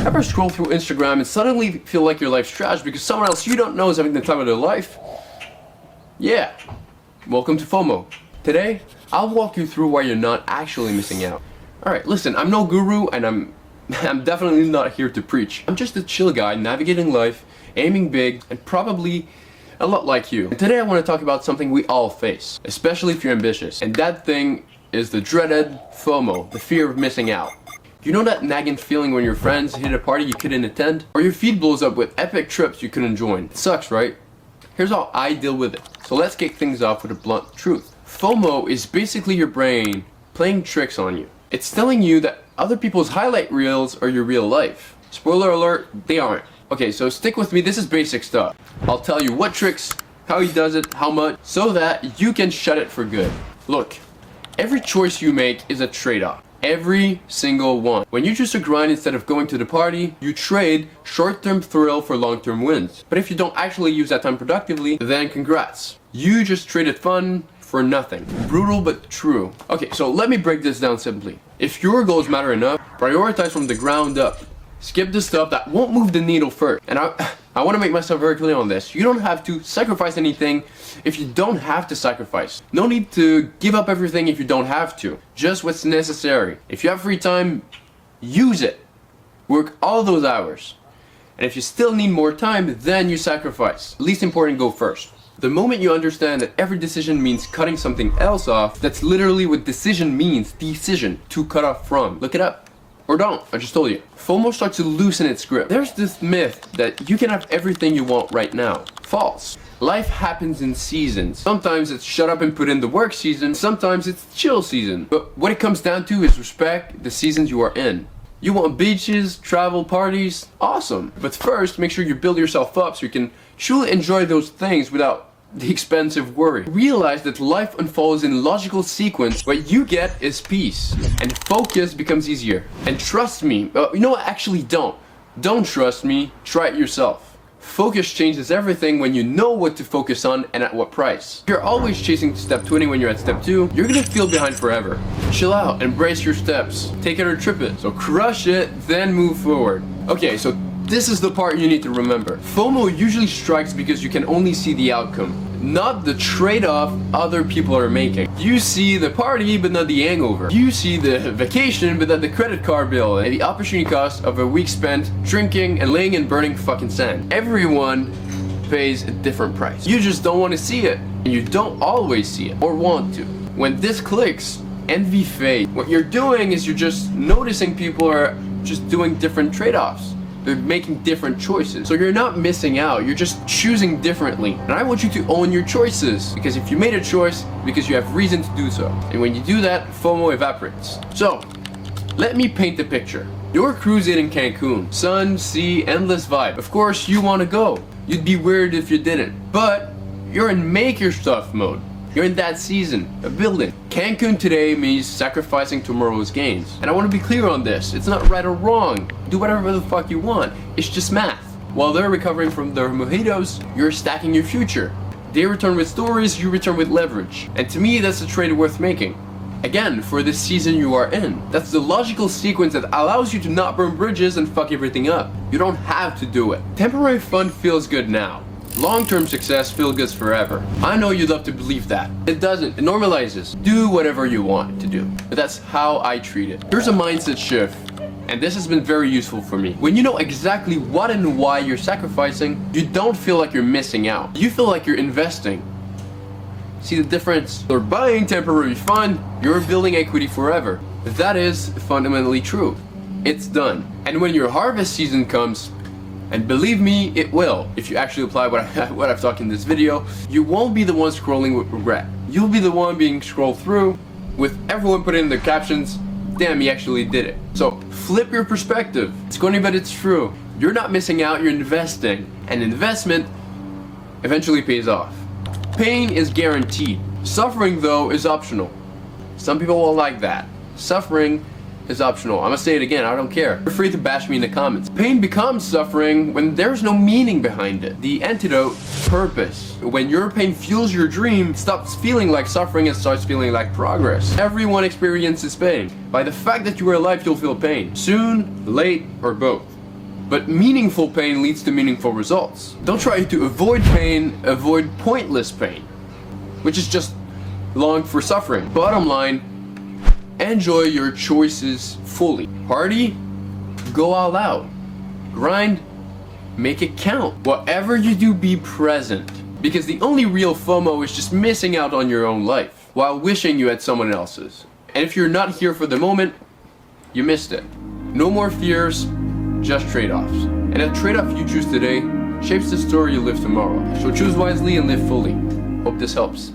Ever scroll through Instagram and suddenly feel like your life's trash because someone else you don't know is having the time of their life? Yeah. Welcome to FOMO. Today, I'll walk you through why you're not actually missing out. Alright, listen, I'm no guru and I'm definitely not here to preach. I'm just a chill guy navigating life, aiming big, and probably a lot like you. And today I want to talk about something we all face, especially if you're ambitious. And that thing is the dreaded FOMO, the fear of missing out. You know that nagging feeling when your friends hit a party you couldn't attend? Or your feed blows up with epic trips you couldn't join? It sucks, right? Here's how I deal with it. So let's kick things off with a blunt truth. FOMO is basically your brain playing tricks on you. It's telling you that other people's highlight reels are your real life. Spoiler alert, they aren't. Okay, so stick with me, this is basic stuff. I'll tell you what tricks, how he does it, how much, so that you can shut it for good. Look, every choice you make is a trade-off. Every single one. When you choose to grind instead of going to the party, you trade short-term thrill for long-term wins. But if you don't actually use that time productively, then congrats. You just traded fun for nothing. Brutal but true. Okay, so let me break this down simply. If your goals matter enough, prioritize from the ground up. Skip the stuff that won't move the needle first. And I want to make myself very clear on this. You don't have to sacrifice anything if you don't have to sacrifice. No need to give up everything if you don't have to. Just what's necessary. If you have free time, use it. Work all those hours. And if you still need more time, then you sacrifice. Least important, go first. The moment you understand that every decision means cutting something else off, that's literally what decision means. Decision, to cut off from. Look it up. Or don't, I just told you. FOMO starts to loosen its grip. There's this myth that you can have everything you want right now. False. Life happens in seasons. Sometimes it's shut up and put in the work season, sometimes it's chill season. But what it comes down to is respect the seasons you are in. You want beaches, travel, parties? Awesome. But first, make sure you build yourself up so you can truly enjoy those things without the expensive worry. Realize that life unfolds in logical sequence. What you get is peace, and focus becomes easier. And trust me, you know what, actually don't trust me, try it yourself. Focus changes everything when you know what to focus on and at what price. If you're always chasing step 20 when you're at step 2, you're gonna feel behind forever. Chill out, embrace your steps, take it or trip it. So crush it, then move forward. Okay, so this is the part you need to remember. FOMO usually strikes because you can only see the outcome, not the trade-off other people are making. You see the party, but not the hangover. You see the vacation, but not the credit card bill and the opportunity cost of a week spent drinking and laying and burning fucking sand. Everyone pays a different price. You just don't want to see it, and you don't always see it, or want to. When this clicks, envy fades. What you're doing is you're just noticing people are just doing different trade-offs. They're making different choices. So you're not missing out, you're just choosing differently. And I want you to own your choices, because if you made a choice, because you have reason to do so. And when you do that, FOMO evaporates. So, let me paint the picture. You're cruising in Cancun. Sun, sea, endless vibe. Of course, you want to go. You'd be weird if you didn't. But, you're in make your stuff mode. You're in that season of building. Cancun today means sacrificing tomorrow's gains. And I want to be clear on this. It's not right or wrong. Do whatever the fuck you want. It's just math. While they're recovering from their mojitos, you're stacking your future. They return with stories, you return with leverage. And to me, that's a trade worth making. Again, for this season you are in. That's the logical sequence that allows you to not burn bridges and fuck everything up. You don't have to do it. Temporary fun feels good now. Long-term success feels good forever. I know you'd love to believe that. It doesn't. It normalizes. Do whatever you want to do. But that's how I treat it. Here's a mindset shift, and this has been very useful for me. When you know exactly what and why you're sacrificing, you don't feel like you're missing out. You feel like you're investing. See the difference? You're buying temporary fun, you're building equity forever. That is fundamentally true. It's done. And when your harvest season comes, and believe me, it will. If you actually apply what I've talked in this video, you won't be the one scrolling with regret. You'll be the one being scrolled through with everyone putting in their captions, damn, he actually did it. So flip your perspective. It's corny, but it's true. You're not missing out, you're investing. And investment eventually pays off. Pain is guaranteed. Suffering, though, is optional. Some people won't like that. Suffering is optional. I'm gonna say it again, I don't care. Feel free to bash me in the comments. Pain becomes suffering when there's no meaning behind it. The antidote, purpose. When your pain fuels your dream, it stops feeling like suffering and starts feeling like progress. Everyone experiences pain. By the fact that you are alive, you'll feel pain. Soon, late, or both. But meaningful pain leads to meaningful results. Don't try to avoid pain, avoid pointless pain, which is just long for suffering. Bottom line, enjoy your choices fully. Party, go all out. Grind, make it count. Whatever you do, be present. Because the only real FOMO is just missing out on your own life while wishing you had someone else's. And if you're not here for the moment, you missed it. No more fears, just trade-offs. And that trade-off you choose today shapes the story you live tomorrow. So choose wisely and live fully. Hope this helps.